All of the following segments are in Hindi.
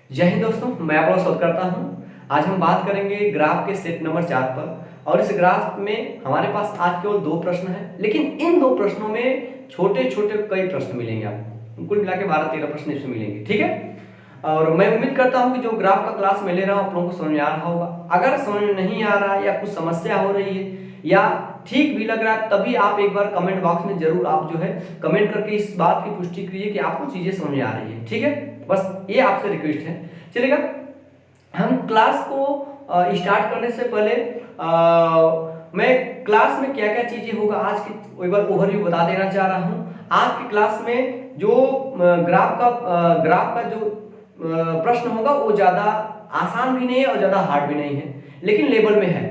जय हिंद दोस्तों, मैं आपका स्वागत करता हूं। आज हम बात करेंगे ग्राफ के सेट नंबर 4 पर। और इस ग्राफ में हमारे पास आज केवल 2 प्रश्न हैं, लेकिन इन 2 प्रश्नों में छोटे छोटे कई प्रश्न मिलेंगे आपको। कुल मिला के 12-13 प्रश्न इसमें मिलेंगे, ठीक है। और मैं उम्मीद करता हूं कि जो ग्राफ का क्लास मैं ले रहा हूं आप लोगों को समझ में आ रहा होगा। अगर समझ में नहीं आ रहा है या कुछ समस्या हो रही है या ठीक भी लग रहा है, तभी आप एक बार कमेंट बॉक्स में जरूर आप जो है कमेंट करके इस बात की पुष्टि कीजिए कि आपको चीजें समझ में आ रही है, ठीक है। बस ये आपसे रिक्वेस्ट है। चलेगा, हम क्लास को स्टार्ट करने से पहले मैं क्लास में क्या क्या चीजें होगा आज की एक बार ओवरव्यू बता देना चाह रहा हूं। आज की क्लास में जो ग्राफ का जो प्रश्न होगा वो ज्यादा आसान भी नहीं है और ज्यादा हार्ड भी नहीं है, लेकिन लेवल में है,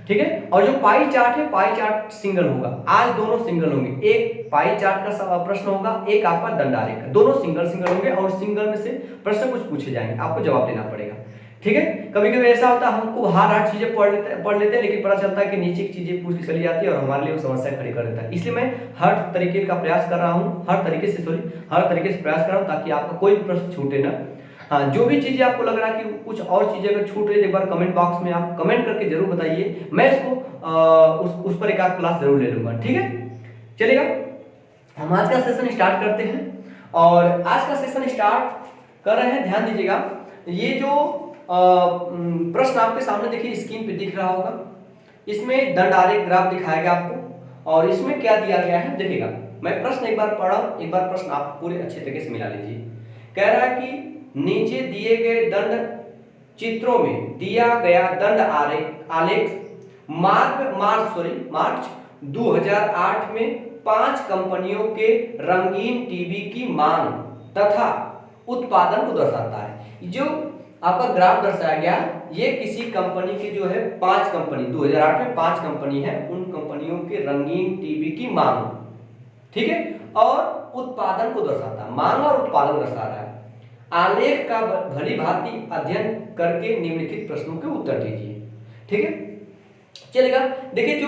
ठीक है। और जो पाई चार्ट है, पाई चार्ट सिंगल होगा। आज दोनों सिंगल होंगे, एक पाई चार्ट का प्रश्न होगा, एक आपका दंडारेख का। दोनों सिंगल सिंगल होंगे और सिंगल में से प्रश्न कुछ पूछे जाएंगे, आपको जवाब देना पड़ेगा, ठीक है। कभी कभी ऐसा होता है हमको हार्ड चीजें पढ़ लेते हैं, लेकिन पता चलता है कि नीचे की चीजें पूछ के चली जाती है और हमारे लिए वो समस्या खड़ी कर देता है। इसलिए मैं हर तरीके का प्रयास कर रहा हूँ, हर तरीके से प्रयास कर रहा हूँ ताकि आपका कोई भी प्रश्न छूटे ना। हाँ, जो भी चीजें आपको लग रहा है कि कुछ और चीजें अगर छूट रही है, एक बार कमेंट बॉक्स में आप कमेंट करके जरूर बताइए। मैं इसको उस पर एक आध क्लास जरूर ले लूंगा, ठीक है। चलेगा, हम आज का सेशन स्टार्ट करते हैं। और आज का सेशन स्टार्ट कर रहे हैं, ध्यान दीजिएगा। ये जो प्रश्न आपके सामने देखिए स्क्रीन पे दिख रहा होगा, इसमें दंडारेख ग्राफ दिखाया गया आपको। और इसमें क्या दिया गया है देखिएगा, मैं प्रश्न एक बार पढ़ा, एक बार प्रश्न आप पूरे अच्छे तरीके से मिला लीजिए। कह रहा है कि नीचे दिए गए दंड चित्रों में दिया गया दंड आलेख मार्च 2008 में 5 कंपनियों के रंगीन टीवी की मांग तथा उत्पादन को दर्शाता है। जो आपका ग्राफ दर्शाया गया, ये किसी कंपनी की जो है 5 कंपनी 2008 में 5 कंपनी है, उन कंपनियों के रंगीन टीवी की मांग, ठीक है, और उत्पादन को दर्शाता है। मांग और उत्पादन दर्शा रहा है। आलेख का भली भांति अध्ययन करके निम्नलिखित प्रश्नों के उत्तर दीजिए, ठीक है। चलेगा, देखिए जो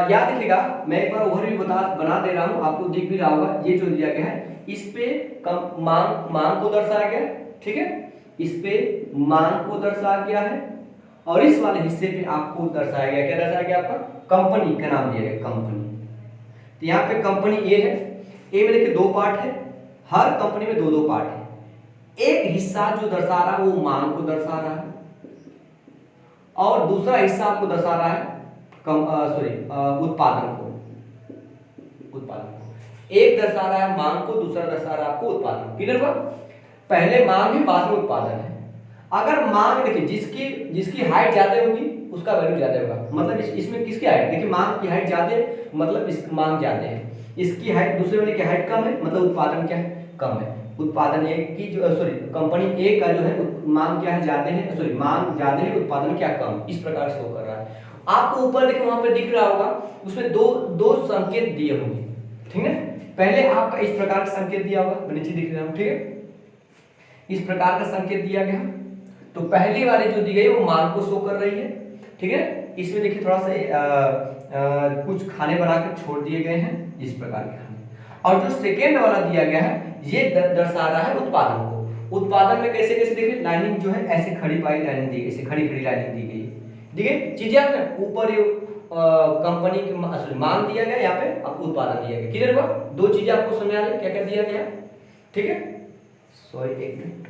याद रखिएगा, मैं एक बार ओवरव्यू बना दे रहा हूं, आपको दिख भी रहा होगा। ये जो दिया गया है इस पे मांग को दर्शाया गया, ठीक है, इस पे मांग को दर्शाया गया है। और इस वाले हिस्से पे आपको दर्शाया गया, क्या दर्शाया गया, आपका कंपनी का नाम दिया गया, कंपनी। तो यहाँ पे कंपनी ए है, ए में देखिए 2 पार्ट है, हर कंपनी में 2-2 पार्ट है। एक हिस्सा जो दर्शा रहा है वो मांग को दर्शा रहा है और दूसरा हिस्सा आपको दर्शा रहा है उत्पादन को। एक दर्शा रहा है मांग को, दूसरा दर्शा रहा है आपको उत्पादन। क्लियर हुआ? पहले मांग है, बाद में उत्पादन है। अगर मांग देखिए जिसकी हाइट ज्यादा होगी उसका वैल्यू ज्यादा होगा। मतलब इसमें किसकी हाइट, देखिए मांग की हाइट ज्यादा है, मतलब इस मांग ज्यादा है। इसकी हाइट दूसरे वाले की हाइट कम है, मतलब उत्पादन क्या है, कम है। उत्पादन एक की जो कंपनी ए का जो है मांग क्या है, ज्यादा है, मांग ज्यादा है, उत्पादन क्या कम, इस प्रकार से वो कर रहा है। आपको ऊपर देखिए वहां पे दिख रहा होगा, उसमें दो संकेत दिए होंगे, ठीक है। पहले आपका इस प्रकार का संकेत दिया होगा, नीचे दिख रहा है, ठीक है, इस प्रकार का संकेत दिया गया। तो पहली वाली जो दी गई वो मांग को शो कर रही है, ठीक है। इसमें देखिए थोड़ा सा कुछ खाने बनाकर छोड़ दिए गए हैं, इस प्रकार के खाने। और जो सेकेंड वाला दिया गया है ये दर्शा रहा है उत्पादन को। उत्पादन में कैसे कैसे देखिए लाइनिंग जो है ऐसे खड़ी पाई लाइनिंग दी गई, ऐसे खड़ी लाइनिंग दी गई, ठीक है। चीजें आपने ऊपर कंपनी की मांग दिया गया, यहाँ पे आपको उत्पादन दिया गया। क्लियर हुआ? 2 चीजें आपको समझ आ रही है क्या क्या दिया गया, ठीक है। सॉरी, एक मिनट,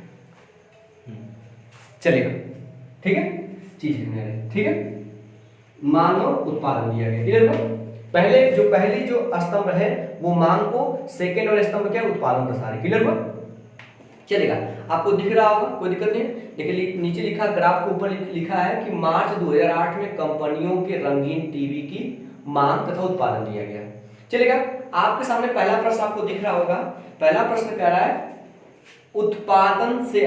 चलेगा, ठीक है, चीज समझ आ रही है, ठीक है। मांग और उत्पादन दिया गया। क्लियर हुआ? पहली जो स्तंभ है वो मांग को, सेकेंड वाले स्तंभ क्या है, उत्पादन दर्शा रहे। क्लियर हुआ? चलेगा, आपको दिख रहा होगा, कोई दिक्कत नहीं। देखिए नीचे लिखा, ग्राफ के ऊपर लिखा है कि मार्च 2008 में कंपनियों के रंगीन टीवी की मांग तथा उत्पादन दिया गया। चलेगा, आपके सामने पहला प्रश्न आपको दिख रहा होगा। पहला प्रश्न कह रहा है उत्पादन से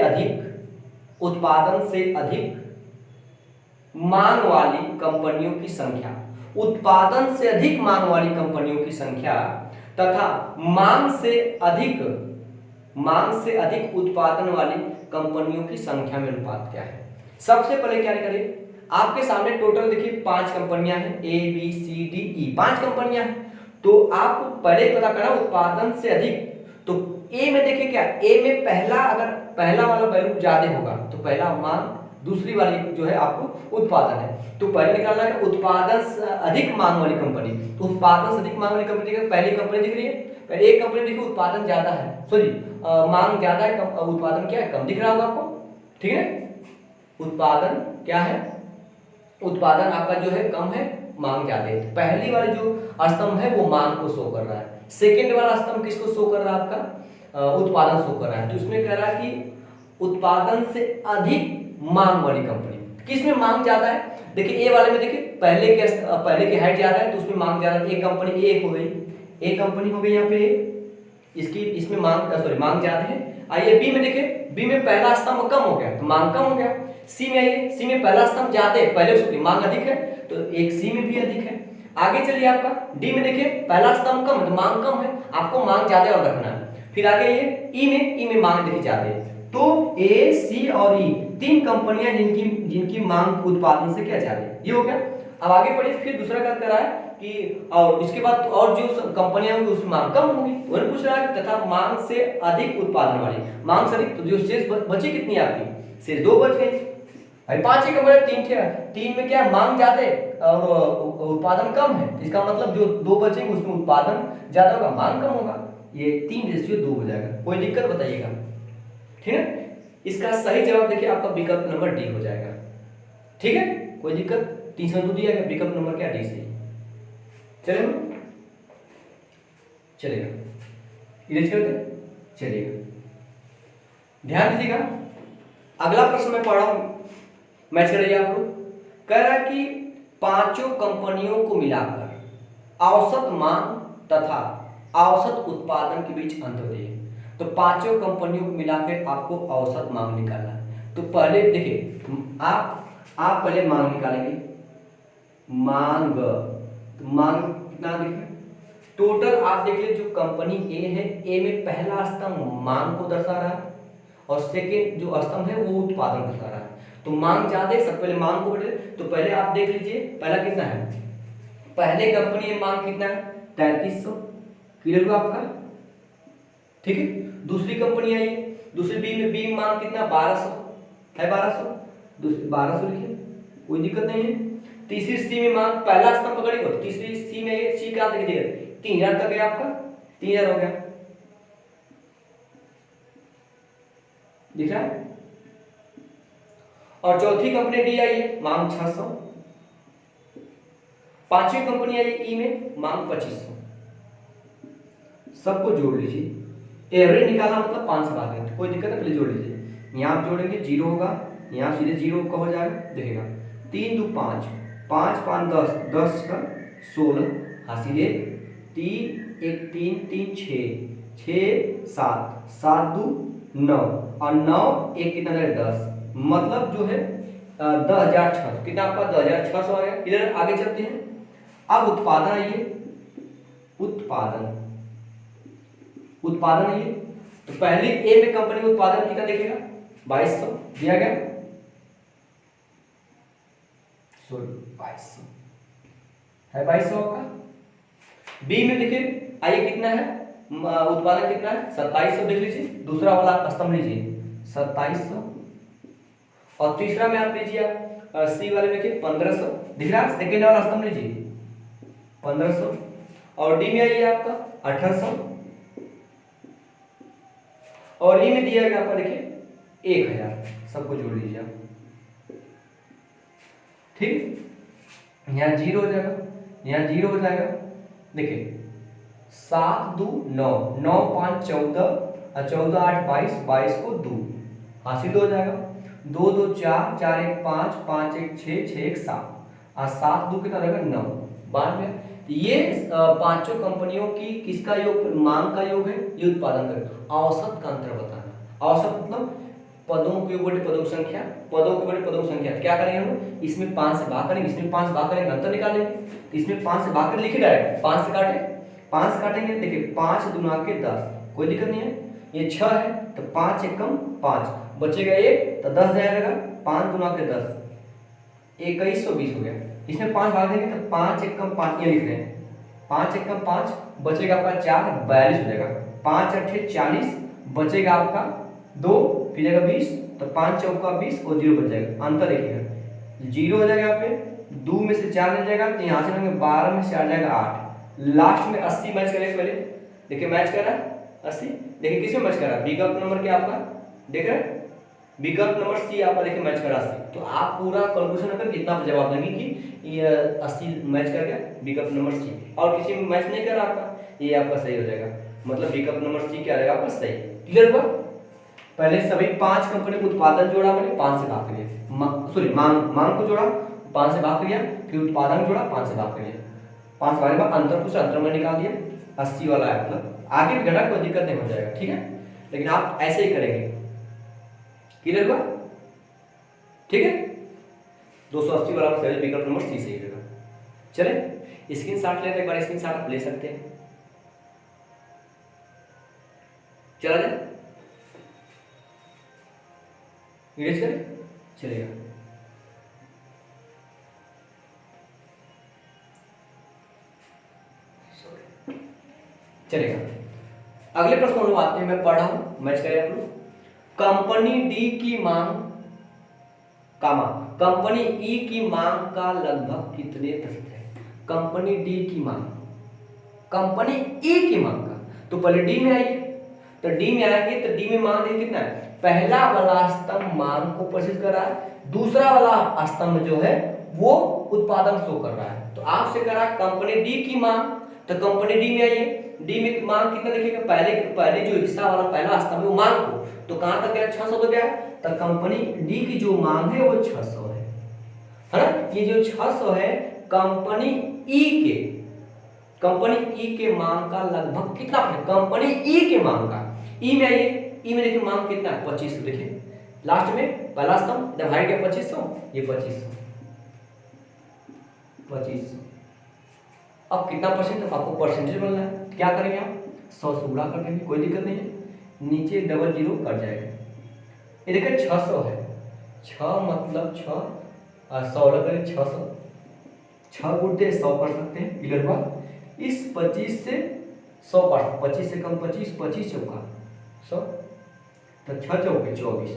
अधिक मांग वाली कंपनियों की संख्या, उत्पादन से अधिक मांग वाली कंपनियों की संख्या तथा मांग से अधिक उत्पादन वाली कंपनियों की संख्या में अनुपात क्या है। सबसे पहले क्या करें, आपके सामने टोटल देखिए 5 कंपनियां हैं, A B C D E, 5 कंपनियां हैं। तो आपको पहले पता करना उत्पादन से अधिक, तो ए में देखिए क्या, ए में पहला अगर पहला वाला वैल्यू ज्यादा होगा तो पहला मांग, दूसरी वाली जो है आपको उत्पादन है। तो पहले निकालना है उत्पादन से अधिक मांग वाली कंपनी। तो उत्पादन से अधिक मांग वाली कंपनी देखिए, पहली कंपनी दिख रही है, पहले एक कंपनी देखिए उत्पादन ज्यादा है, सॉरी मांग ज्यादा है, उत्पादन क्या है, कम दिख रहा होगा आपको, ठीक है। उत्पादन क्या है, उत्पादन आपका जो है कम है, मांग ज्यादा है। तो पहली वाली जो स्तंभ है वो मांग को शो कर रहा है, सेकेंड वाला स्तंभ किसको शो कर रहा है, आपका उत्पादन शो कर रहा है। तो इसमें कह रहा है कि उत्पादन से अधिक मांग वाली कंपनी, किसमें मांग ज्यादा है, देखिए ए वाले में देखिए पहले की हाइट ज्यादा है तो उसमें मांग ज्यादा है। एक कंपनी ए हो गई, एक कंपनी हो गई यहाँ पे, इसकी इसमें मांग सॉरी मांग ज्यादा है। आइए बी में देखिए, बी में पहला स्तंभ कम हो गया तो मांग कम हो गया। सी में आइए, सी में पहला स्तंभ ज्यादा है, पहले उसकी मांग अधिक है तो एक सी में भी अधिक है। आगे चलिए आपका डी में देखिए, पहला स्तंभ कम है तो मांग कम है, आपको मांग ज्यादा और रखना है। फिर आगे ये ई में मांग देखिए ज्यादा है। तो ए, सी और ई तीन कंपनियां जिनकी मांग उत्पादन से क्या ज्यादा है, ये हो गया। अब आगे बढ़िए, फिर दूसरा क्या कर रहा है कि और इसके बाद और जो कंपनियां होंगी उसमें मांग कम होगी, वही पूछ रहा है तथा मांग से अधिक उत्पादन वाली, मांग से अधिक, तो जो शेष बची कितनी आपकी, शेष दो बच गई। भाई पांच ही कंपनी, तीन थे, तीन में क्या मांग ज्यादा है और उत्पादन कम है, इसका मतलब जो दो बचेंगे उसमें उत्पादन ज्यादा होगा, मांग कम होगा। ये 3:2 हो जाएगा। कोई दिक्कत बताइएगा, ठीक है। इसका सही जवाब देखिए आपका विकल्प नंबर डी हो जाएगा, ठीक है। कोई दिक्कत, 3:2 दिया गया, विकल्प नंबर क्या, डी से चलेगा, चलेगा, इरेज कर दे, चलेगा। ध्यान दीजिएगा, अगला प्रश्न मैं पढ़ रहा हूं, मैच करिए आप लोग। कह रहा है कि पांचों कंपनियों को मिलाकर औसत मांग तथा औसत उत्पादन के बीच अंतर दिए। तो पांचों कंपनियों को मिलाकर आपको औसत मांग निकालना है। तो पहले देखिए, आप पहले मांग निकालेंगे, मांग, तो मांग कितना देखिए, टोटल आप देखिए जो कंपनी ए है, ए में पहला स्तंभ मांग को दर्शा रहा है और सेकेंड जो स्तंभ है वो उत्पादन दर्शा रहा है। तो मांग ज्यादा है, सब पहले मांग को बढ़े, तो पहले आप देख लीजिए पहला कितना है, पहले कंपनी में मांग कितना है, 3300, क्लियर हुआ आपका, ठीक है। दूसरी कंपनी आई, दूसरी बी में मांग कितना, 1200 है, 1200, दूसरी 1200 लिखिए, कोई दिक्कत नहीं है। तीसरी सी में मांग, पहला स्तंभ पकड़िएगा, तीसरी सी में सी का देखिए 3000 तक है आपका, 3000 हो गया, दिख रहा है। और चौथी कंपनी डी आई है, मांग 600, पांचवी कंपनी आई ई में, मांग 2500, सबको जोड़ लीजिए, एवरेज निकालना मतलब 5 से भाग दें, कोई दिक्कत नहीं, पहले जोड़ लीजिए। यहाँ आप जोड़ेंगे 0 होगा, यहाँ सीधे 0 का हो जाएगा, देखिएगा 3 2 5, 5 5 10, 10 का 16, हासिले 3 1 3 3 6, 6 7, 7 2 9 और 9 1 कितना है, 10, मतलब जो है 10,600, कितना आपका 10,600 आ गया। इधर आगे चलते हैं, अब उत्पादन आइए, उत्पादन आइए, तो पहले ए में कंपनी उत्पादन कितना देखेगा, 2200 दिया गया, सॉरी 2200 है, 2200 आपका। बी में देखिए आइए कितना है, उत्पादन कितना है, 2700 देख लीजिए, दूसरा वाला स्तंभ लीजिए 2700, और तीसरा में आप लीजिए सी वाले में देखिए 1500 दिख रहा है, सेकेंड वाला स्तंभ लीजिए 1500, और डी में आइए आपका 1800, और ई में दिया गया आपका देखिए 1000, सबको जोड़ लीजिए आप, ठीक। यहाँ 0 हो जाएगा, यहाँ 0 हो जाएगा, देखिए 7 2 9, 9 5 14, 14 8 22, 22 को 2 हासिल हो जाएगा, 2 2 4, 4 1 5, 5 1 6, 6 1 7, और 7 2 कितना रहेगा, 9, 92। ये पांचों कंपनियों की किसका योग, मांग का योग है, ये उत्पादन का, औसत का अंतर बताना। औसत मतलब पदों के बटे पदों की संख्या, पदों के बटे पदों की संख्या, क्या करेंगे हम, इसमें 5 से भाग करेंगे, इसमें 5 से भाग करेंगे, अंतर निकालेंगे। तो इसमें 5 से भाग कर लिखे डायरेक्ट, 5 से काटे, 5 से काटेंगे, देखिए 5 दूना के 10, कोई दिक्कत नहीं है। ये 6 है तो 5 एकम 5, बचेगा 1 तो 10 जाएगा, 5 दूना के 10, 2120 हो गया। इसमें 5 भाग देंगे तो 5 एकम 5, ये लिख रहे हैं 5 एकम 5, बचेगा आपका 4, 42 हो जाएगा। 5 8 40, बचेगा आपका 2, फिर जाएगा 20, तो 5 चौका 20 और 0 बच जाएगा। अंतर देखिएगा 0 हो जाएगा यहाँ पे, 2 में से 4 मिल जाएगा, तो यहाँ से लेंगे 12 में से 4 जाएगा 8, लास्ट में 80 मैच करेंगे। पहले देखिए मैच कर रहा है 80, देखिए किसमें मैच कर रहा है, विकल्प नंबर क्या आपका देख रहे हैं, विकल्प नंबर सी आपका देखिए मैच कर रहा है 80। तो आप पूरा कैलकुलेशन करके इतना जवाब देंगे कि ये 80 मैच कर गया विकल्प नंबर सी, और किसी में मैच नहीं कर रहा आपका, ये आपका सही हो जाएगा, मतलब विकल्प नंबर सी क्या रहेगा आपका सही। क्लियर हुआ। पहले सभी 5 कंपनी को उत्पादन जोड़ा, मैंने 5 से भाग करिए, सॉरी मांग को जोड़ा 5 से भाग किया, फिर उत्पादन जोड़ा 5 से भाग करिए, 5 बार बाद अंतर पूछा, अंतर में निकाल दिया 80 वाला है, मतलब आगे भी घटा कोई दिक्कत नहीं हो जाएगा। ठीक है, लेकिन आप ऐसे ही करेंगे। क्लियर हुआ। ठीक है, 280 वाला सही विकल्प नंबर सी सही रहेगा। चले स्क्रीनशॉट लेते, एक बार स्क्रीनशॉट आप ले सकते हैं। चला जाए इरेज करें, चलेगा। चलेगा, अगले प्रश्न हम लोग आते हैं, मैं पढ़ रहा हूं मैच करें आप लोग। कंपनी डी की मांग कंपनी ई की मांग का लगभग कितने प्रतिशत है। कंपनी डी की मांग, कंपनी ई की मांग का, तो पहले डी में आइए, तो डी में आएंगे तो डी में मांग देखिए कितना है, पहला वाला स्तंभ मांग को प्रदर्शित कर रहा है, दूसरा वाला स्तंभ जो है वो उत्पादन शो कर रहा है। तो आपसे करा कंपनी डी की मांग, तो कंपनी डी में आइए, डी में मांग कितना देखिएगा, पहले जो हिस्सा वाला पहला स्तंभ है वो मांग को, तो कहां तक गया 600 तो गया, तो कंपनी डी की जो मांग है वो 600 है ना। ये जो 600 है कंपनी ई के मांग का लगभग कितना है, कंपनी ई के मांग का, ई में आइए, ई में देखिए मांग कितना है 2500, देखिए लास्ट में पहला स्तंभ जब हाइट है 2500, ये 2500 अब कितना परसेंट, तो आपको परसेंटेज बोलना है, क्या करेंगे आप 100 से गुणा कर देंगे, कोई दिक्कत नहीं है, नीचे डबल जीरो कट जाएगा। ये देखिए 600 है, 6 मतलब 6 और 100 लगे 600, 6 गुणते 100 कर सकते हैं। क्लियर हुआ। इस 25 से 100 पर 25 से कम 25, 25 चौका 100, तो 6 चौके 24,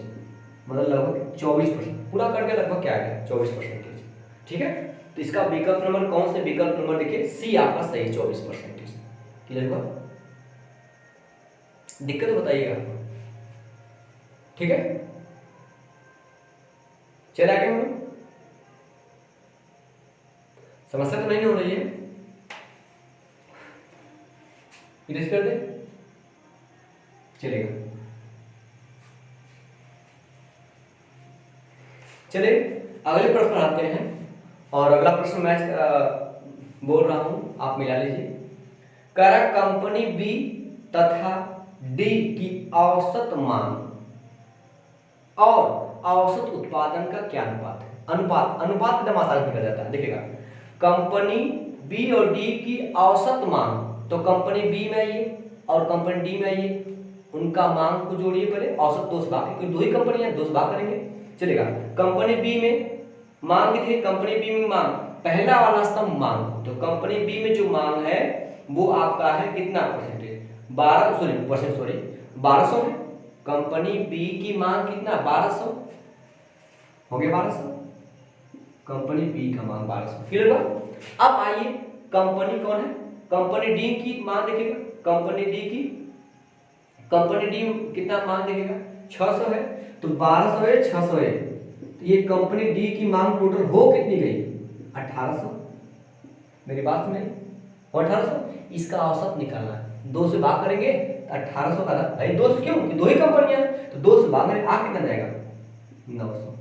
मतलब लगभग 24%, पूरा करके लगभग क्या आ गया 24%। ठीक है, तो इसका विकल्प नंबर कौन से, विकल्प नंबर देखिए सी आपका सही 24%। क्लियर हुआ, दिक्कत बताइएगा। ठीक है, चले आगे हम लोग, समस्या तो नहीं हो रही है, इरेज कर दे, चलेगा। चलिए अगले प्रश्न पर आते हैं, और अगला प्रश्न मैं बोल रहा हूं, आप मिला लीजिए। करा कंपनी बी तथा डी की औसत मांग और औसत उत्पादन का क्या अनुपात है। अनुपात एकदम आसान निकल जाता है। देखिएगा कंपनी बी और डी की औसत मांग, तो कंपनी बी में आइए और कंपनी डी में आइए, उनका मांग को जोड़िए, पहले औसत 2 से भाग, क्योंकि 2 ही कंपनी है 2 से भाग करेंगे। चलेगा, कंपनी बी में मांग देखिए, कंपनी बी में मांग पहला वाला स्तंभ मांग, तो कंपनी बी में जो मांग है वो आपका है कितना परसेंटेज, 1200 है। कंपनी बी की मांग कितना 1200 हो गया, 1200 कंपनी बी का मांग 1200। क्लियर हुआ। अब आइए कंपनी कौन है, कंपनी डी की मांग देखिएगा, कंपनी डी कितना मांग देखिएगा 600 है, तो 1200 है 600 है, तो ये कंपनी डी की मांग टोटल हो कितनी गई 1800। मेरी बात सुनिए, 1800, इसका औसत निकालना है, 2 से भाग करेंगे तो 1800 का भाई 2 से, क्यों कि 2 ही कंपनियां हैं, तो 2 से भाग करेंगे आ कितना जाएगा 900।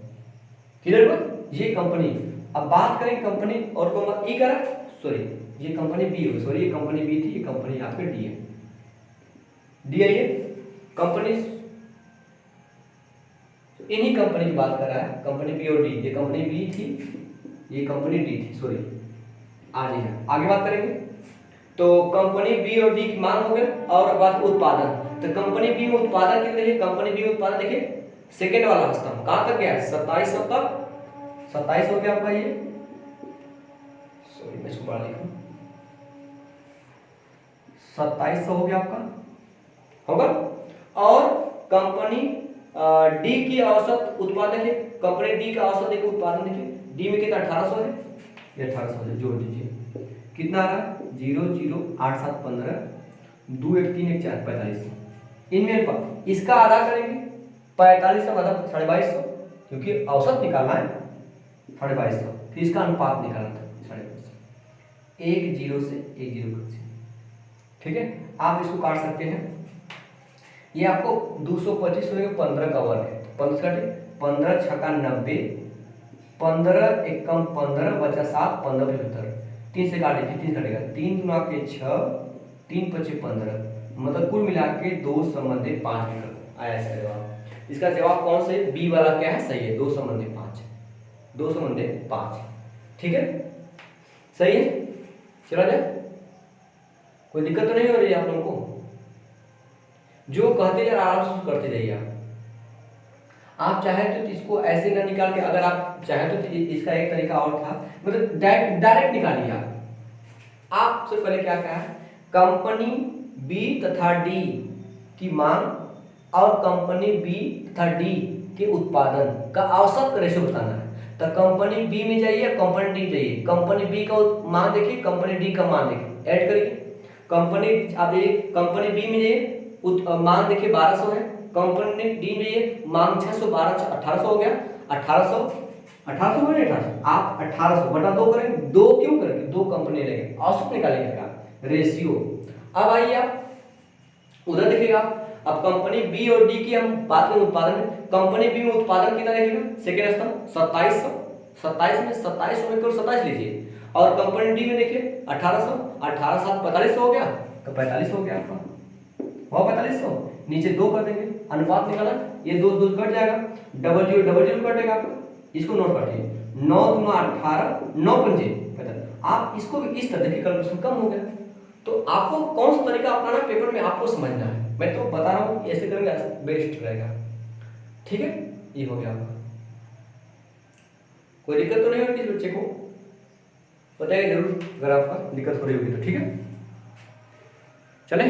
क्लियर हुआ। ये कंपनी, अब बात करें कंपनी और कौन ई करा, सॉरी ये कंपनी बी हो, सॉरी ये कंपनी बी थी, ये कंपनी आपके डी है, डी है ये कंपनी, इन्हीं कंपनी की बात कर रहा है, कंपनी बी और डी, ये कंपनी बी थी, ये कंपनी डी थी, सॉरी आगे बात करेंगे। तो कंपनी बी और डी की मांग हो गई, और बात उत्पादन, तो कंपनी बी में उत्पादन कितने देखिए, कंपनी बी में उत्पादन देखिए सेकेंड वाला स्तंभ कहां तक गया 2700 तक, 27 हो गया आपका ये, सॉरी मैं इसको बड़ा लिखूं, 2700 हो गया आपका, होगा। और कंपनी डी की औसत उत्पादन है, कंपनी डी का औसत देखिए उत्पादन देखिए, डी में कितना 1800 है, ये 1800 है, जोड़ दीजिए कितना आ रहा है 0 0 8 7 15 2 1 3 1 4 45। इनमें पर इसका आधा करेंगे 45 का आधा 2250, क्योंकि औसत निकालना है 2250, फिर इसका अनुपात निकालना था 2250, 1 0 से 1 0 कर से, ठीक है। आप इसको काट सकते हैं, ये आपको 225 होगा 15 का वर्ग है, 15 15 छक्का 90, 15 एकम 15 बचा 7 15 75, 3 से काट दीजिए, 3 कटेगा 3 गुना के 6 3 पचे 15, मतलब कुल मिला के 2 संबंधी 5 निकल आया इसका जवाब। इसका जवाब कौन सा है, बी वाला क्या है, सही है 2 संबंधी 5, 2 संबंधी 5, ठीक है सही है। चला जाए, कोई दिक्कत तो नहीं हो रही है आप लोगों को, जो कहते जाए आराम से करते जाइए। आप चाहे तो इसको ऐसे ना निकाल के, अगर आप चाहे तो इसका एक तरीका और था, मतलब डायरेक्ट निकालिए आप सबसे पहले क्या कहा है, कंपनी बी तथा डी की मांग और कंपनी बी तथा डी के उत्पादन का औसत रेशो बताना है। तो कंपनी बी में जाइए, कंपनी डी जाइए, कंपनी बी का मान देखिए, कंपनी डी का मान देखिए, ऐड करिए। कंपनी आप कंपनी बी में जाइए, मांग देखिए 1200 है, कंपनी डी में जाइए मांग 600, 1200 1800 हो गया, 1800 1800 हो गया, 1800 आप 1800 बटा 2 करेंगे, 2 क्यों करेंगे, 2 कंपनी लेंगे, औसत निकालेंगे का रेशियो। अब आइए आप उधर देखिएगा, अब कंपनी बी और डी की हम बात करें उत्पादन में, कंपनी बी में उत्पादन कितना देखिएगा, सेकेंड स्तंभ 2700, 27 में 2700 में केवल 27 लीजिए, और कंपनी डी में देखिए 1800, 18 7 4500 हो गया, तो 45 हो गया आपका, वो 4500 नीचे 2 कर देंगे, अनुपात निकाला, ये 2 2 कट जाएगा, डबल जीरो कटेगा आपका, इसको नोट काटिए, 9 दूना 18 9 पंजे 45, आप इसको भी इस तरह के कैलकुलेशन कम हो गया। तो आपको कौन सा तरीका अपनाना पेपर में आपको समझना है, मैं तो बता रहा हूँ ऐसे करेंगे बेस्ट रहेगा, ठीक है। ये हो गया आपका, कोई दिक्कत तो नहीं होगी इस बच्चे को, बताइए जरूर अगर आपका दिक्कत हो रही होगी तो, ठीक है चले।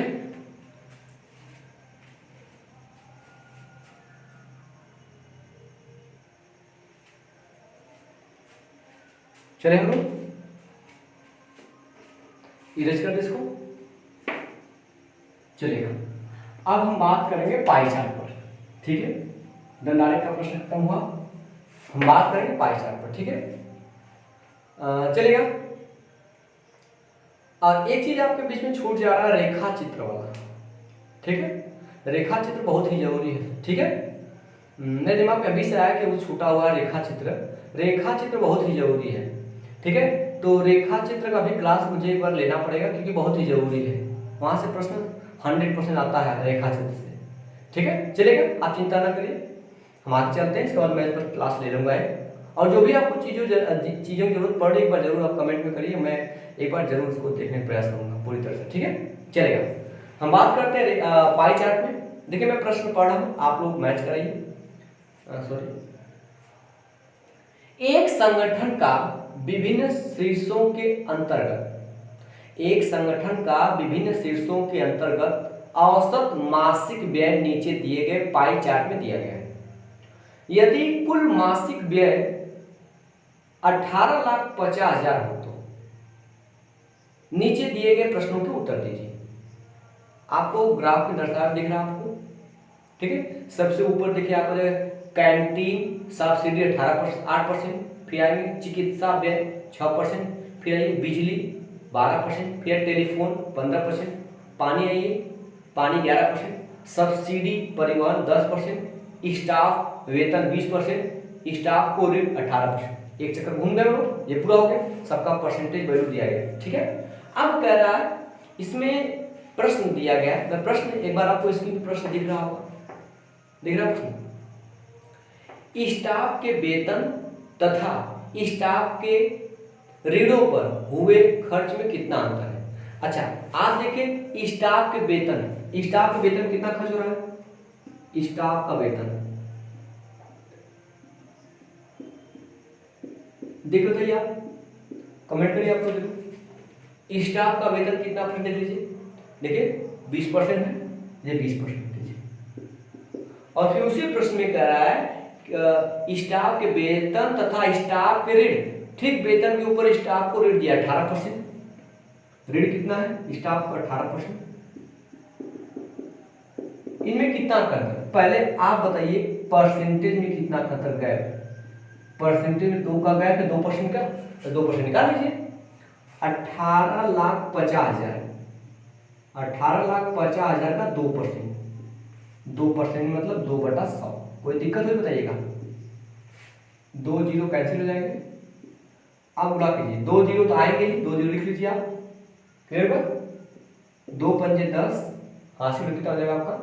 चले हम लोग इरेज कर दे इसको, चलेगा। अब हम बात करेंगे पाई चार्ट पर, ठीक है, दंडारेख का प्रश्न खत्म हुआ, हम बात करेंगे पाई चार्ट पर, ठीक है चलेगा। और एक चीज आपके बीच में छूट जा रहा है, रेखा चित्र वाला, ठीक है, रेखा चित्र बहुत ही जरूरी है, ठीक है। मेरे दिमाग में अभी से आया कि वो छूटा हुआ रेखा चित्र बहुत ही जरूरी है, ठीक है। तो रेखा चित्र का भी क्लास मुझे एक बार लेना पड़ेगा, क्योंकि बहुत ही जरूरी है, वहां से प्रश्न 100% आता है रेखा चित्र से, ठीक है चलेगा, आप चिंता ना करिए, हम आगे चलते हैं, इसके बाद मैं इस पर क्लास ले लूंगा। और जो भी आपको चीज़ों की जरूरत पड़े एक बार जरूर आप कमेंट में करिए, मैं एक बार जरूर उसको देखने का प्रयास करूंगा पूरी तरह से, ठीक है चलेगा। हम बात करते हैं पाई चार्ट में, देखिए मैं प्रश्न पढ़ रहा हूँ, आप लोग मैच कराइए, सॉरी। एक संगठन का विभिन्न शीर्षों के अंतर्गत, एक संगठन का विभिन्न शीर्षों के अंतर्गत औसत मासिक व्यय नीचे दिए गए पाई चार्ट में दिया गया है। यदि कुल मासिक व्यय 18,50,000 हो तो नीचे दिए गए प्रश्नों के उत्तर दीजिए। आपको ग्राफ में दर्शाया दिख रहा है आपको, ठीक है। सबसे ऊपर देखिए आपको कैंटीन सब्सिडी 8%, फिर आएंगे चिकित्सा व्यय 6%, फिर आइए बिजली 12%, फिर टेलीफोन 15%, पानी आइए पानी 11%, सब्सिडी परिवहन 10%, स्टाफ वेतन 20%, स्टाफ को ऋण 18%। एक चक्कर घूम गए लोग, ये पूरा हो गया, सबका परसेंटेज वैल्यू दिया गया, ठीक है। अब कह रहा है इसमें प्रश्न दिया गया, मैं प्रश्न एक बार आपको स्क्रीन पर प्रश्न दिख रहा होगा, दिख रहा प्रश्न, स्टाफ के वेतन तथा स्टाफ के ऋणों पर हुए खर्च में कितना अंतर है। अच्छा आप देखिए स्टाफ के वेतन कितना खर्च हो रहा है, स्टाफ का वेतन देख लो आप कमेंट करिए, आपको देखो स्टाफ का वेतन कितना परसेंट देख लीजिए, देखिए 20% है, ये 20% है। और फिर उसी प्रश्न में कह रहा है स्टाफ के वेतन तथा स्टाफ के ऋण, ठीक वेतन के ऊपर स्टाफ को ऋण दिया 18%, ऋण कितना है स्टाफ का 18%, इनमें कितना अंतर, पहले आप बताइए परसेंटेज में कितना अंतर गैप, परसेंटेज में 2 का गैप है 2% का, तो 2% निकाल लीजिए। 18,50,000, 18,50,000 का 2%, 2% मतलब 2/100, कोई दिक्कत हो बताइएगा। 2 जीरो कैंसिल हो जाएंगे, अब गुणा कीजिए, 2 जीरो तो आएंगे ही, 2 जीरो लिख लीजिए आप, क्लियर होगा। 2 पंजे 10, हासिल कितना हो जाएगा आपका,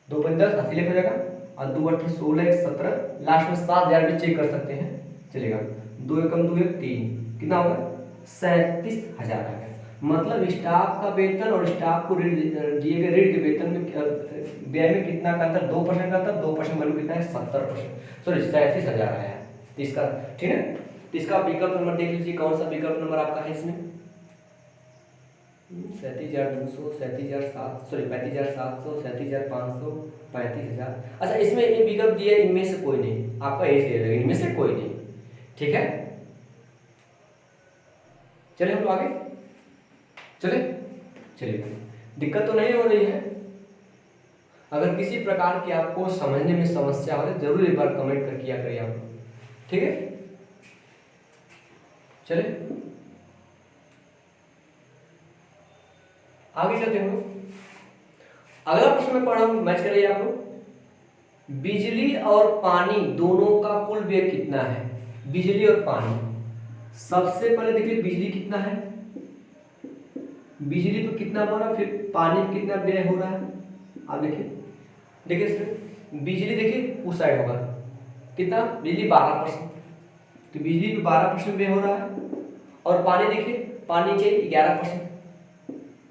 2 पंजे 10 हासिल हो जाएगा, और 2 8 16 1 17, लास्ट में 7,000 भी चेक कर सकते हैं, चलेगा। 2 एकम 2 1 3, कितना होगा 37,000 आ गया। मतलब स्टाफ का वेतन और स्टाफ को ऋण दिए गए ऋण के वेतन में व्यय में कितना का अंतर, 2% का अंतर, 2% वैल्यू कितना है 70%, सॉरी 37,000 आया है। तो इसका ठीक है, तो इसका विकल्प नंबर देख लीजिए, कौन सा विकल्प नंबर आपका है इसमें, 37,200, 37,700, सॉरी 35,700, 37,500, 35,000। अच्छा इसमें ये विकल्प दिया इनमें से कोई नहीं, आपका ये सही रहेगा, इनमें से कोई नहीं, ठीक है। चलिए हम लोग आगे चले, चलिए दिक्कत तो नहीं हो रही है। अगर किसी प्रकार की आपको समझने में समस्या हो तो जरूर एक बार कमेंट कर किया करिए आप, ठीक है। चलिए आगे चलते हैं। अगला प्रश्न मैं पढ़ रहा हूं, मैच करिए आप लोग। बिजली और पानी दोनों का कुल व्यय कितना है, बिजली और पानी। सबसे पहले देखिए बिजली कितना है, बिजली तो कितना हो रहा है, फिर पानी पे कितना व्यय हो रहा है, आप देखिए, देखिए इसमें बिजली देखिए उस साइड होगा कितना, बिजली 12%, तो बिजली पे 12% व्यय हो रहा है, और पानी देखिए, पानी चाहिए 11%,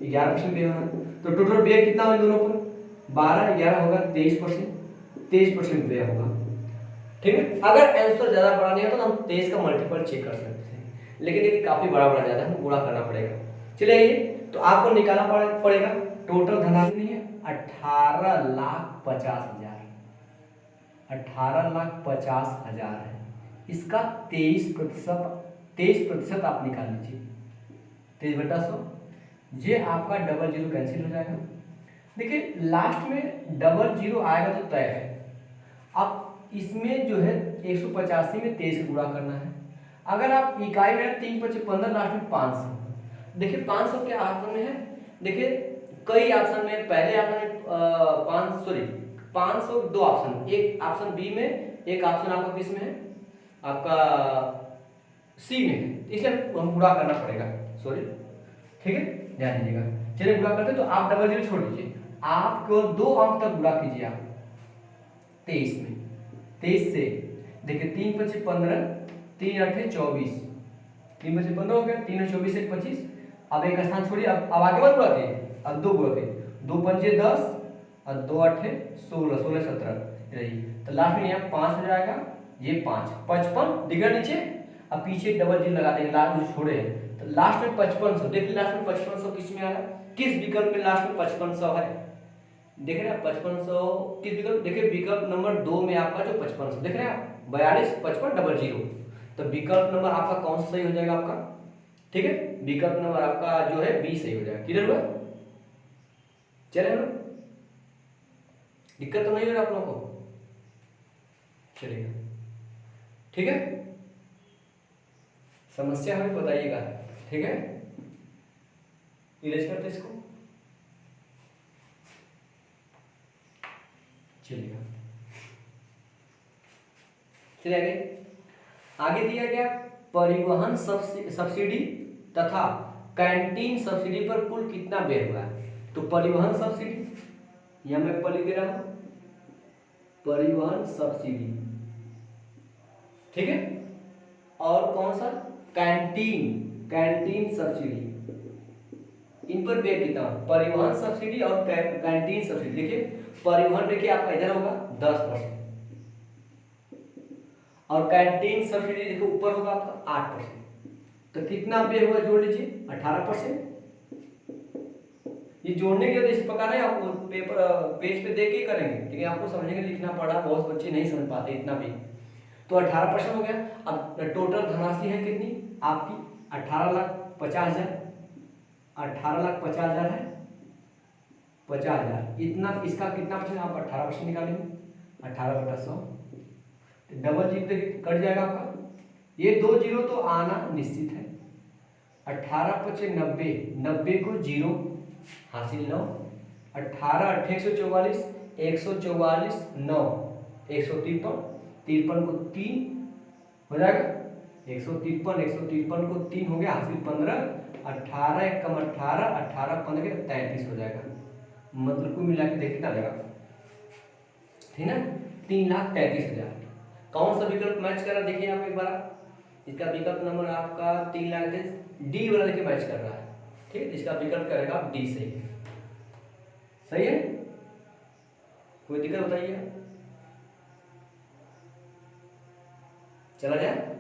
11% व्यय हो रहा है, तो टोटल व्यय कितना होगा दोनों पर, 12 11 होगा 23%, 23% व्यय होगा, ठीक है। अगर आंसर ज्यादा बड़ा नहीं है तो हम 23 का मल्टीपल चेक कर सकते हैं, लेकिन देखिए काफी बड़ा बड़ा ज्यादा है, गुणा करना पड़ेगा। चलिए तो आपको निकालना पड़ेगा टोटल धनराशि नहीं है 18,50,000, 18,50,000 है, इसका 23% आप निकाल लीजिए, 23/100, ये आपका डबल जीरो कैंसिल हो जाएगा। देखिए लास्ट में डबल जीरो आएगा तो तय है। अब इसमें जो है 185 में 23 गुणा करना है, अगर आप इकाई में 3 × 15 लास्ट में 500, देखिए 500 के ऑप्शन में है, देखिए कई ऑप्शन में, पहले ऑप्शन में 500 दो ऑप्शन, एक ऑप्शन बी में, एक ऑप्शन आपका किस में है, आपका सी में है, इसलिए हम गुणा करना पड़ेगा, सॉरी, ठीक है ध्यान दीजिएगा। चलिए गुणा करते तो आप डबल जीरो छोड़ दीजिए, आप केवल 2 अंक तक गुणा कीजिए आप 23 में, 23 से देखिए 3 × 15, 3 × 8 24, 3 × 15 हो गया, 3 × 24 1 25, अब एक स्थान छोड़िए, अब आगे मत गुणा कीजिए, अब 2 गुणा कीजिए, 2 पंजे 10 और 2 8 16, 16 17 रही, तो लास्ट में यहाँ 5 हो जाएगा, ये 5 55 दिखा नीचे, अब पीछे डबल जीरो लगा देंगे, लास्ट में छोड़े तो लास्ट में 5500, देखिए लास्ट में 5500 किस में आ रहा है, किस विकल्प में लास्ट में 5500 है, देख रहे हैं 5500 किस विकल्प, देखिए विकल्प नंबर 2 में आपका जो 5500 देख रहे हैं आप, 42 55 00, तो विकल्प नंबर आपका कौन सा सही हो जाएगा आपका, ठीक है, विकल्प नंबर आपका जो है बी सही हो जाएगा, क्लियर हुआ। चले ना, दिक्कत तो नहीं हो रहा आप लोगों को, चलिएगा ठीक है, समस्या हमें बताइएगा, ठीक है, इरेज करते इसको, चलिएगा चलिए आगे दिया गया परिवहन सब्सिडी तथा कैंटीन सब्सिडी पर कुल कितना व्यय हुआ है, तो परिवहन सब्सिडी यह मैं लिख दे रहा हूं, परिवहन सब्सिडी, ठीक है, और कौन सा कैंटीन सब्सिडी, इन पर व्यय कितना, परिवहन सब्सिडी और कैंटीन सब्सिडी। देखिए परिवहन देखिए आपका इधर होगा 10%, और कैंटीन सब्सिडी देखिए ऊपर होगा आपका 8%, तो कितना व्यय हुआ जोड़ लीजिए 18%। ये जोड़ने के लिए इस प्रकार है, आपको पेपर पेज पे देख के करेंगे, क्योंकि आपको समझने के लिए लिखना पड़ा, बहुत बच्चे नहीं समझ पाते इतना भी। तो 18% हो गया। अब टोटल धनराशि है कितनी आपकी 18,50,000, 18,50,000 है 50,000। इतना इसका कितना परसेंट, आप 18% निकालेंगे, 18/100, डबल जीरो कट जाएगा आपका। ये 2 जीरो तो आना निश्चित है। 18×5 90, 90 को जीरो हासिल 9, 18 8 144, 144 9, 153, 53 को 3 हो जाएगा, 153, 153 को 3 हो गया हासिल 15, 18 1 कम 18, 18 15 33 हो जाएगा। मतलब कुल मिला के देखिए कितना आएगा, ठीक ना, 3,33,000। कौन सा विकल्प मैच कर रहा है देखिए आप एक बार, इसका विकल्प नंबर आपका 3,33,000 डी वाला देखिए मैच कर रहा है, ठीक। इसका विकल्प करेगा आप डी, सही है, सही है। कोई दिक्कत बताइए, चला जाए।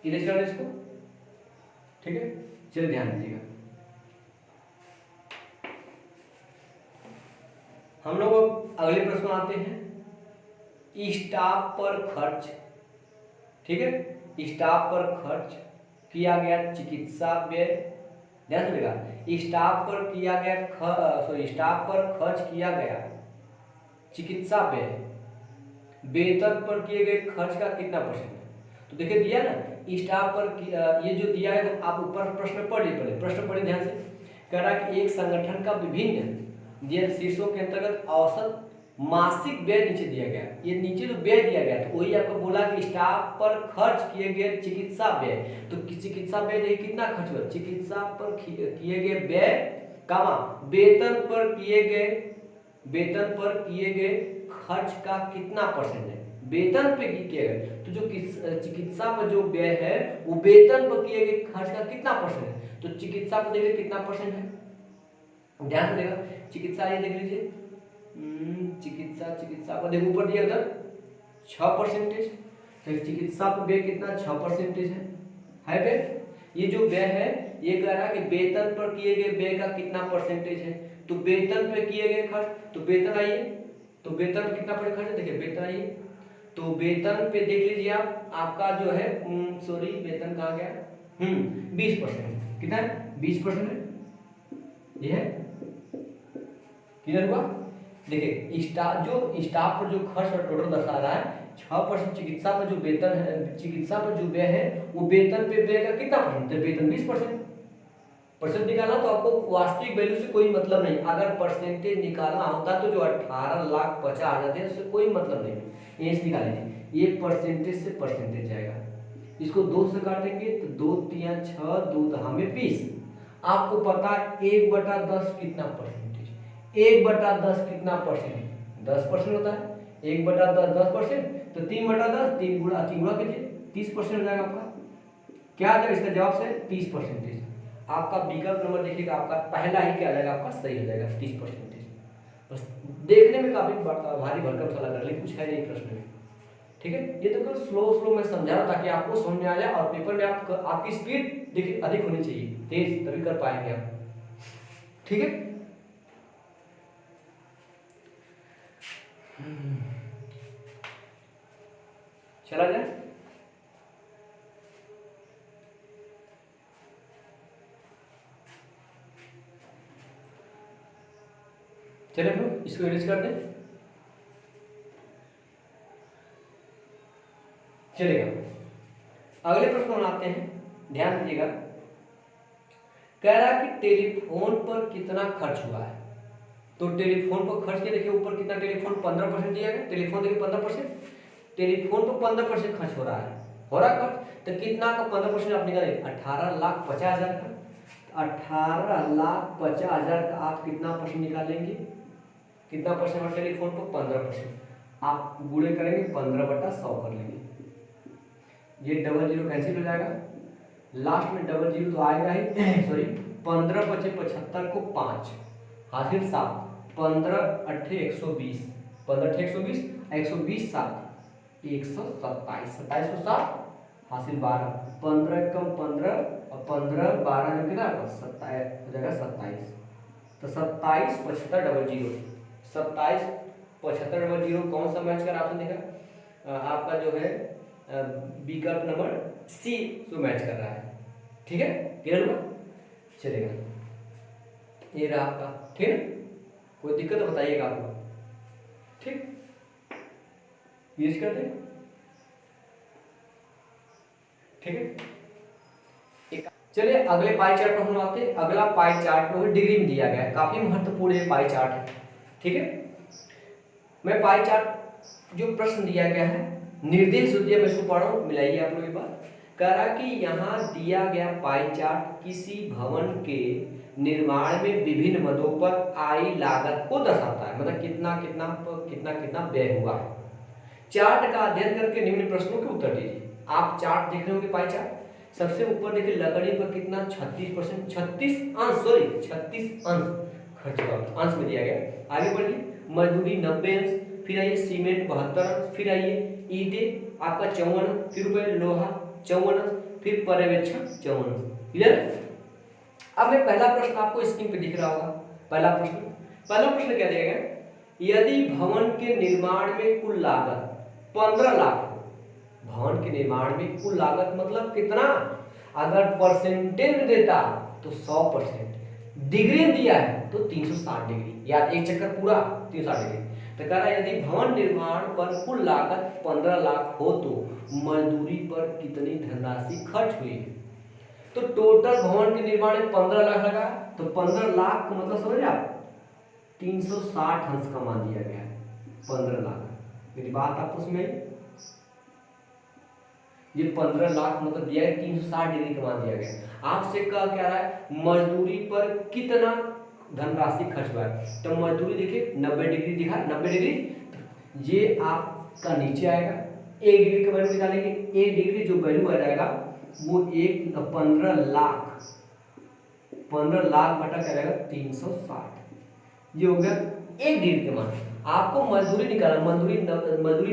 इरेज कर इसको, ठीक है। चलिए ध्यान दीजिएगा, हम लोग अगले प्रश्न आते हैं। स्टाफ पर खर्च, ठीक है, स्टाफ पर खर्च किया गया चिकित्सा व्यय, ध्यान देगा, स्टाफ पर किया गया स्टाफ पर खर्च किया गया चिकित्सा व्यय वेतन पर किए गए खर्च का कितना परसेंट है। तो देखिए दिया ना स्टाफ पर ये जो दिया है, तो आप ऊपर प्रश्न पढ़ लीजिए, पहले प्रश्न पढ़िए ध्यान से। कह रहा है कि एक संगठन का विभिन्न दिए शीर्षों के अंतर्गत औसत मासिक व्यय नीचे दिया गया, ये नीचे जो व्यय दिया गया तो वही आपको बोला कि स्टाफ पर खर्च किए गए चिकित्सा व्यय, तो चिकित्सा व्यय देखिए कितना खर्च हुआ, चिकित्सा पर किए गए व्यय कामा वेतन पर किए गए खर्च का कितना परसेंट है, वेतन पे किए गए, तो जो चिकित्सा पर जो व्यय है वो वेतन पर किए गए खर्च का कितना परसेंट है। तो चिकित्सा को देखिए कितना परसेंट है, ध्यान से देखा, चिकित्सा ये देख लीजिए, चिकित्सा को देखो ऊपर दिया उधर 6%, तो चिकित्सा पर व्यय कितना 6% है व्यय। ये जो व्यय है ये कह रहा है कि वेतन पर किए गए व्यय का कितना परसेंटेज है, तो वेतन पे किए गए खर्च, तो वेतन आइए, तो वेतन पे कितना परसेंट खर्च है, देखिए वेतन आइए, तो वेतन पे देख लीजिए आप, आपका जो है सॉरी वेतन कहाँ गया, 20%, कितना है 20% है, ये है क्लियर हुआ। देखिए स्टाफ पर जो खर्च और टोटल दर्शा रहा है 6%, चिकित्सा पर जो वेतन है, चिकित्सा पर जो व्यय है वो वेतन पे व्यय का कितना परसेंट है, वेतन 20% निकालना, तो आपको वास्तविक वैल्यू से कोई मतलब नहीं, अगर परसेंटेज निकालना होता तो जो 18,50,000 थे उससे कोई मतलब नहीं, ये निकालेंगे, ये परसेंटेज से परसेंटेज जाएगा, इसको 2 से काटेंगे तो 2 3 6, 2 10 में 20। आपको पता है 1/10 कितना परसेंटेज, 1/10 कितना परसेंट, 10% होता है, 1/10 10%, तो 3/10 3 गुणा कीजिए 30% हो जाएगा आपका, क्या आ जाएगा इसका जवाब से 30%। आपका विकल्प नंबर देखिएगा, आपका पहला ही क्या आ जाएगा, आपका सही हो जाएगा 30%। बस देखने में काफी भारी भरकम सा लग रहा है, लेकिन कुछ है नहीं प्रश्न में, ठीक है। ये तो स्लो मैं समझा रहा ताकि आपको समझ में आ जाए, और पेपर में आपकी स्पीड देखिए अधिक होनी चाहिए, तेज, तभी कर पाएंगे आप, ठीक है। चला जाए, चलिए इसको इरेज कर दें, चलेगा। अगले प्रश्न बनाते हैं, ध्यान दीजिएगा। कह रहा है कि टेलीफोन पर कितना खर्च हुआ है, तो टेलीफोन पर खर्च के देखिए ऊपर कितना, टेलीफोन 15% दिया गया, टेलीफोन देखिए 15%, टेलीफोन पर 15% खर्च हो रहा है, खर्च, तो कितना का 15% आप निकालेंगे, 18,50,000 का, 18,50,000 का आप कितना परसेंट निकालेंगे, कितना परसेंट, टेलीफोन पर 15%, आप गुणे करेंगे 15/100 कर लेंगे, ये डबल जीरो कैंसिल हो जाएगा, लास्ट में डबल जीरो तो आएगा ही, सॉरी 15 × 5 = 75 को 5 हासिल 7, 15 8 120, 15 8 120, 120 7 127, 27 को 7 हासिल 12, 15 कम 15 और 15 12 में कितना 27 हो जाएगा 27। तो 27 75 00, 27 75 00 कौन सा मैच कर ऑप्शन देगा आपका जो है विकल्प नंबर सी जो मैच कर रहा है। ठीक है, क्लियर हुआ? चलेगा, ये रहा आपका। ठीक है, कोई दिक्कत तो बताइएगा आपको। ठीक, यूज कर दें। ठीक है, चलिए अगले पाई चार्ट पर हम आते हैं। अगला पाई चार्ट में डिग्री में दिया गया है, काफी महत्वपूर्ण ये पाई चार्ट है। ठीक है, मैं पाई चार्ट जो प्रश्न दिया गया है निर्देश जो दिया मैं इसको पढ़ रहा हूँ, मिलाइए आप लोग एक बार। कह रहा कि यहाँ दिया गया पाई चार्ट किसी भवन के निर्माण में विभिन्न मदों पर आई लागत को दर्शाता है, मतलब कितना कितना कितना कितना व्यय हुआ है। चार्ट का अध्ययन करके निम्न प्रश्नों के उत्तर दीजिए। आप चार्ट देख रहे होंगे पाई चार्ट, सबसे ऊपर देखिए लकड़ी पर कितना 36%, 36 अंश, सॉरी 36 अंश खर्च हुआ, अंश में दिया गया। आगे बढ़िए, मजदूरी 90 अंश, फिर आइए सीमेंट 72 अंश, फिर आइए ईंटें आपका 54, फिर रुपये लोहा 54 अंश, फिर पर्यवेक्षण 54 अंश। क्लियर? अब मैं पहला प्रश्न आपको स्क्रीन पे दिख रहा होगा। पहला प्रश्न क्या दिया गया, यदि भवन के निर्माण में कुल लागत 15 लाख हो, भवन के निर्माण में कुल लागत मतलब कितना, अगर परसेंटेज में देता तो 100%, डिग्री दिया है तो 360 डिग्री, या एक चक्कर पूरा 360 डिग्री। तो कह रहा है यदि भवन निर्माण पर कुल लागत 15 लाख हो तो मजदूरी पर कितनी धनराशि खर्च हुई है। तो टोटल भवन के निर्माण में 15 लाख लगा, तो 15 लाख का मतलब समझ आप 360 अंश का मान दिया गया है 15 लाख। मेरी बात आपको समझ, ये 15 लाख मतलब दिया है 360 डिग्री का मान दिया गया। आपसे क्या रहा है, मजदूरी पर कितना धनराशि खर्च हुआ है। तो मजदूरी देखिए 90 डिग्री दिखा, 90 डिग्री ये आपका नीचे आएगा। 1 डिग्री का वैल्यू निकालेंगे, 1 डिग्री जो वैल्यू आ जाएगा वो 15 लाख बटा क्या रहेगा 360, ये हो गया 1 डिग्री के मान। आपको मजदूरी निकालना, मजदूरी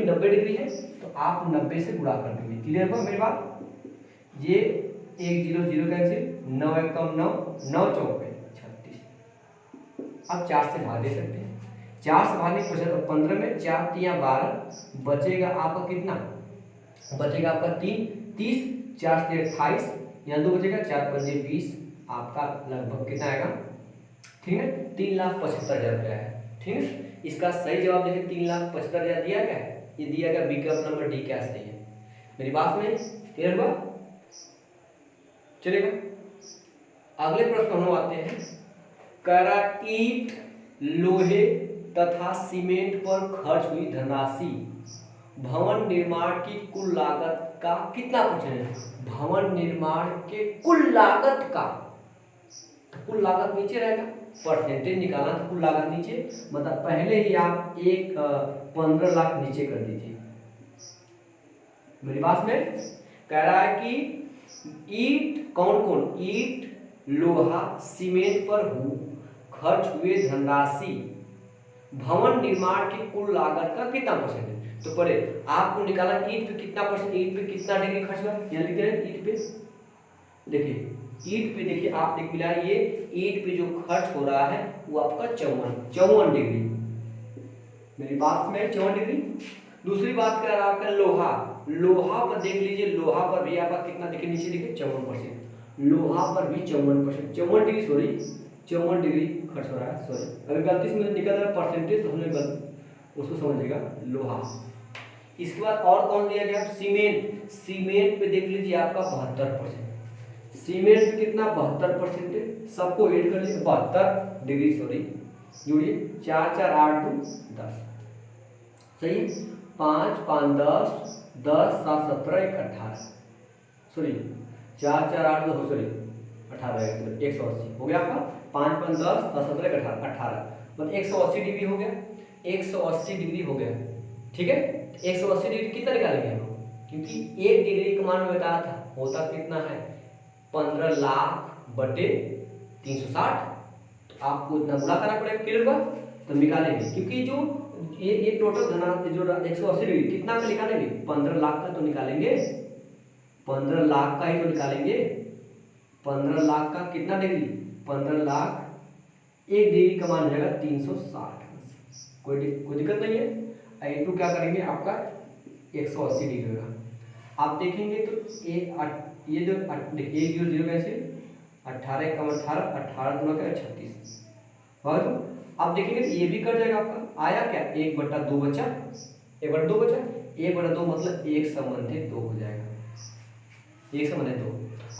90 डिग्री है तो आप 90 से गुणा कर देंगे। क्लियर हुआ मेरी बात? ये 1 0 0 कैंसिल, 9 1 कम 9, 9 चौक 36। अब 4 से भाग दे सकते हैं, 4 से भागने 15 में 4 3 12, बचेगा आपका कितना, बचेगा आपका 3 30, 4 से 28, यहाँ 2 बचेगा, 4 5 20, आपका लगभग कितना आएगा, ठीक है 3,75,000 रुपया है। ठीक है, इसका सही जवाब देखिए 3,75,000 दिया गया है, ये दिया गया विकल्प नंबर डी क्या सही है। मेरी बात में क्लियर हुआ? चलेगा, अगले प्रश्न हम आते हैं। कह रहा ईंट लोहे तथा सीमेंट पर खर्च हुई धनराशि भवन निर्माण की कुल लागत का कितना परसेंट है। भवन निर्माण के कुल लागत का, तो कुल लागत नीचे रहेगा, परसेंटेज निकालना तो कुल लागत नीचे, मतलब पहले ही आप एक 15 लाख नीचे कर दीजिए। मेरी बात में कह रहा है कि ईंट कौन कौन, ईंट लोहा सीमेंट पर खर्च हुए धनराशि भवन निर्माण की कुल लागत का कितना परसेंट है। तो पढ़े आपको निकाला ईंट पे कितना परसेंट, ईंट पे कितना डिग्री खर्च हुआ, यहाँ लिख रहे हैं ईंट पे, देखिए ईंट पे देखिए आप देख मिला, ये ईंट पे जो खर्च हो रहा है वो आपका 54 डिग्री। मेरी बात में 54 डिग्री। दूसरी बात कर रहा है आपका लोहा, लोहा पर देख लीजिए, लोहा पर भी आपका कितना देखिए नीचे देखिए 54%, लोहा पर भी 54%, 54 डिग्री सॉरी 54 डिग्री खर्च हो रहा है। सॉरी अगर गलती से मुझे निकल रहा है परसेंटेज तो हमने गलत उसको समझिएगा लोहा। इसके बाद और कौन दिया गया, सीमेंट, सीमेंट पे देख लीजिए आपका 72%, सीमेंट पे कितना 72% है, सबको ऐड कर लीजिए 72 डिग्री सॉरी जोड़िए 4 4 8 2 10, सही है 5 5 10 10 7 17 1 18, सॉरी 4 4 8 2 सॉरी 18 180 हो गया आपका, 5 5 10 10 17 18 मतलब 180 डिग्री हो गया, 180 डिग्री हो गया। ठीक है, 180 डिग्री कितना निकालेंगे हम लोग, क्योंकि 1 डिग्री का मान बताया था होता कितना है 15 लाख बटे 360, तो आपको इतना गुणा करना पड़ेगा। क्लियर हुआ? तो निकालेंगे, क्योंकि जो ये टोटल धनराशि जो 180 डिग्री कितना का निकालेंगे 15 लाख का तो निकालेंगे, 15 लाख का ही तो निकालेंगे। 15 लाख का कितना डिग्री, 15 लाख 1 डिग्री का मान हो जाएगा 360। कोई दिक्कत नहीं है। इंटू क्या करेंगे आपका 180 डिग्री होगा। आप देखेंगे तो ये जो देखिए 1 0 कैसे 18 कम 18 18 दूना क्या 36 और आप देखेंगे तो ये भी कट जाएगा आपका। आया क्या 1/2 बचा 1/2 बचा 1/2 मतलब 1/2 हो जाएगा 1/2।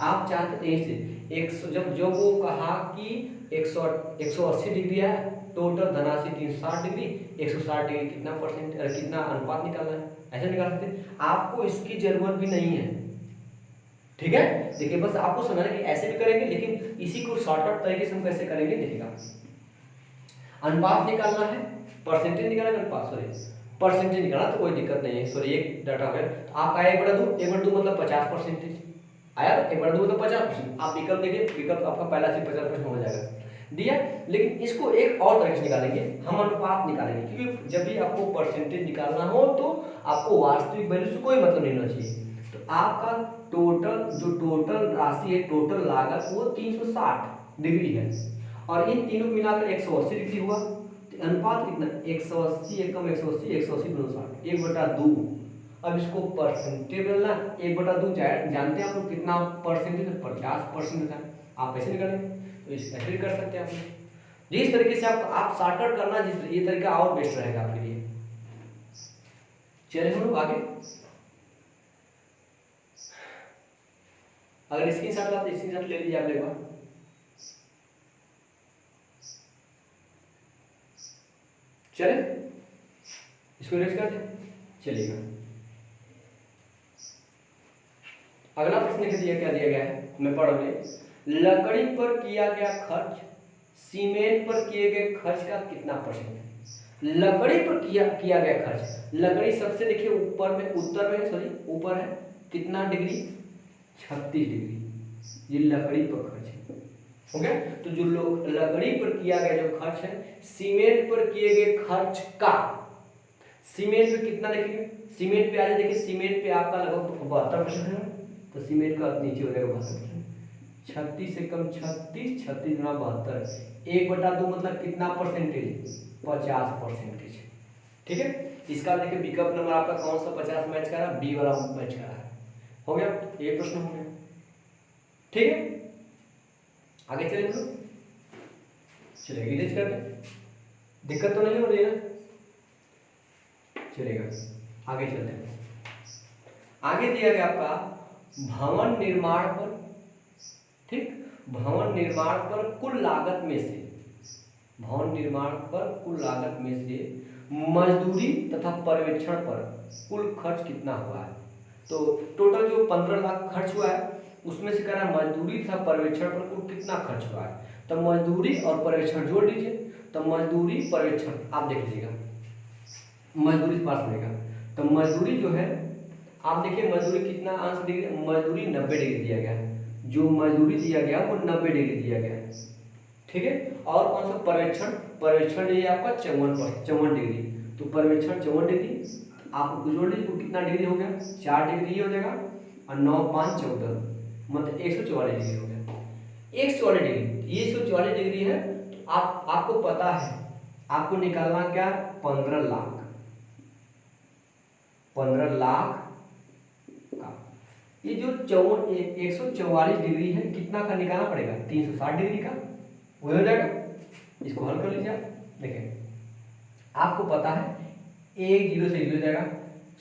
आप चाहते थे यहीं से 100 जब वो कहा कि 180 डिग्री है टोटल धनाशी 360 डिग्री 160 डिग्री कितना परसेंट कितना अनुपात निकालना है ऐसे निकाल सकते हैं। आपको इसकी जरूरत भी नहीं है, ठीक है। देखिए बस आपको समझना कि ऐसे भी करेंगे, लेकिन इसी को शॉर्टकट तरीके से हम कैसे करेंगे देखिएगा। अनुपात निकालना है, परसेंटेज निकालना है, अनुपात सॉरी परसेंटेज निकालना तो कोई दिक्कत नहीं है। सॉरी एक डाटा हो गया तो आपका 1/2 मतलब 50% आया। 1/2 मतलब 50%। आप विकल्प देखिए, विकल्प आपका पहला से 50% हो जाएगा दिया। लेकिन इसको एक और तरीके से निकालेंगे, हम अनुपात निकालेंगे, क्योंकि जब भी आपको परसेंटेज निकालना हो तो आपको वास्तविक वैल्यू से कोई मतलब नहीं होना चाहिए। तो आपका टोटल राशि है, टोटल लागत वो 360 डिग्री है और इन तीनों को मिलाकर 180 डिग्री हुआ। तो अनुपात कितना 180 एकम 180 180 गुना 60 1/2। अब इसको परसेंटेज मिलना 1/2 जानते हैं आप लोग कितना परसेंटेज 50% था। आप ऐसे निकालेंगे तो इस ऐसे कर सकते हैं आप। जिस तरीके से आप शॉर्टकट करना जिस ये तरीका और बेस्ट रहेगा आपके लिए। चलिए हम लोग आगे, अगर स्क्रीनशॉट लाते स्क्रीनशॉट ले लीजिए आप एक बार। चले इसको रेस्ट कर दें, चलिएगा। अगला प्रश्न लिख दिया, क्या दिया गया है मैं पढ़ ले। लकड़ी पर किया गया खर्च सीमेंट पर किए गए खर्च का कितना परसेंट है। लकड़ी पर किया गया खर्च, लकड़ी सबसे देखिए ऊपर में उत्तर में सॉरी ऊपर है कितना डिग्री 36 डिग्री, ये लकड़ी पर खर्च है हो गया। तो जो लोग लकड़ी पर किया गया जो खर्च है सीमेंट पर किए गए खर्च का, सीमेंट पे कितना देखेंगे, सीमेंट पे आ जाए देखिए सीमेंट पे आपका लगभग 72% है तो सीमेंट का नीचे हो जाएगा 72%। 36 से कम 36 36 गुना 72 1/2 मतलब कितना परसेंटेज 50%। ठीक है। इसका देखिए विकल्प नंबर आपका कौन सा 50 मैच कर रहा है, बी वाला मैच कर रहा है। हो गया ये प्रश्न हो गया। ठीक है आगे चलिए हम लोग, चलिए इरेज कर दें, दिक्कत तो नहीं हो रही है ना। चलेगा आगे चलते हैं। आगे दिया गया आपका भवन निर्माण पर, ठीक, भवन निर्माण पर कुल लागत में से, भवन निर्माण पर कुल लागत में से मजदूरी तथा पर्यवेक्षण पर कुल खर्च कितना हुआ है। तो टोटल जो 15 लाख खर्च हुआ है उसमें से कह रहा है मजदूरी तथा पर्यवेक्षण पर कुल कितना खर्च हुआ है। तो मजदूरी और पर्यवेक्षण जोड़ दीजिए, तो मजदूरी पर्यवेक्षण आप देख लीजिएगा, मजदूरी पास मिलेगा। तो मजदूरी जो है आप देखिए मजदूरी कितना अंश डिग्री, मजदूरी 90 डिग्री दिया गया है, जो मजदूरी दिया गया वो 90 डिग्री दिया गया है। ठीक है। और कौन सा पर्यवेक्षण, पर्यवेक्षण ये आपका 54 डिग्री, तो पर्यवेक्षण 54 डिग्री आप जोड़ लीजिए तो कितना डिग्री हो गया 4 डिग्री हो जाएगा और 9 5 14 मतलब 144 डिग्री हो गया। 144 डिग्री, ये 144 डिग्री है। तो आपको पता है आपको निकालना क्या 15 लाख, 15 लाख का ये जो 144 डिग्री है कितना का निकालना पड़ेगा 360 डिग्री का, वो हो जाएगा। इसको हल कर लीजिए आप देखें, आपको पता है 1 0 से 0 जाएगा,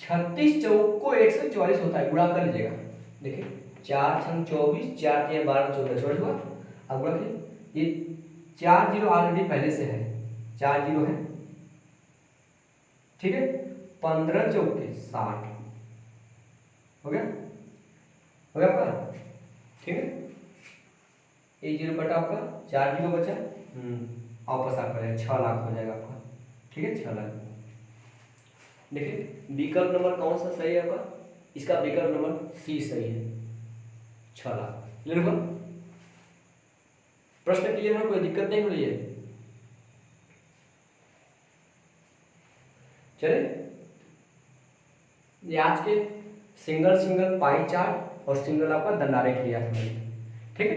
36 चौक को 144 होता है, गुणा कर लीजिएगा। देखिए 4 6 24 4 3 12 14 24 हुआ। अब गुणा कीजिए, ये 4 0 ऑलरेडी पहले से है, 4 0 है, ठीक है। 15 चौके 60 हो गया, हो गया आपका, ठीक है। 1 0 बटा आपका 4 0 बचा, वापस आपका 6 लाख हो जाएगा आपका, ठीक है 6 लाख। देखिए विकल्प नंबर कौन सा सही है आपका, इसका विकल्प नंबर सी सही है 6 लाख। क्लियर हुआ, प्रश्न क्लियर है, कोई दिक्कत नहीं हो रही है। चले ये आज के सिंगल पाई चार्ट और सिंगल आपका दंडारेख लिया था। ठीक है,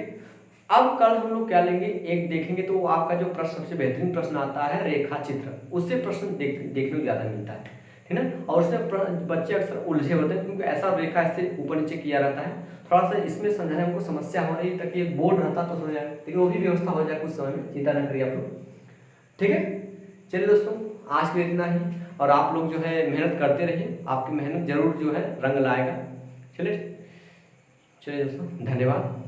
अब कल हम लोग क्या लेंगे, एक देखेंगे तो आपका जो प्रश्न सबसे बेहतरीन प्रश्न आता है रेखा चित्र, उससे प्रश्न देखने को ज़्यादा मिलता है, ठीक ना। और उसमें बच्चे अक्सर उलझे होते हैं क्योंकि ऐसा रेखा ऐसे ऊपर नीचे किया रहता है, थोड़ा सा इसमें समझाने हमको समस्या हो रही, ताकि एक बोर्ड रहता तो समझ जाए, लेकिन वो भी व्यवस्था हो जाए कुछ समय में, चिंता न करिए आप लोग। ठीक है, चलिए दोस्तों आज के लिए इतना ही, और आप लोग जो है मेहनत करते रहिए, आपकी मेहनत जरूर जो है रंग लाएगा। चलिए दोस्तों, धन्यवाद।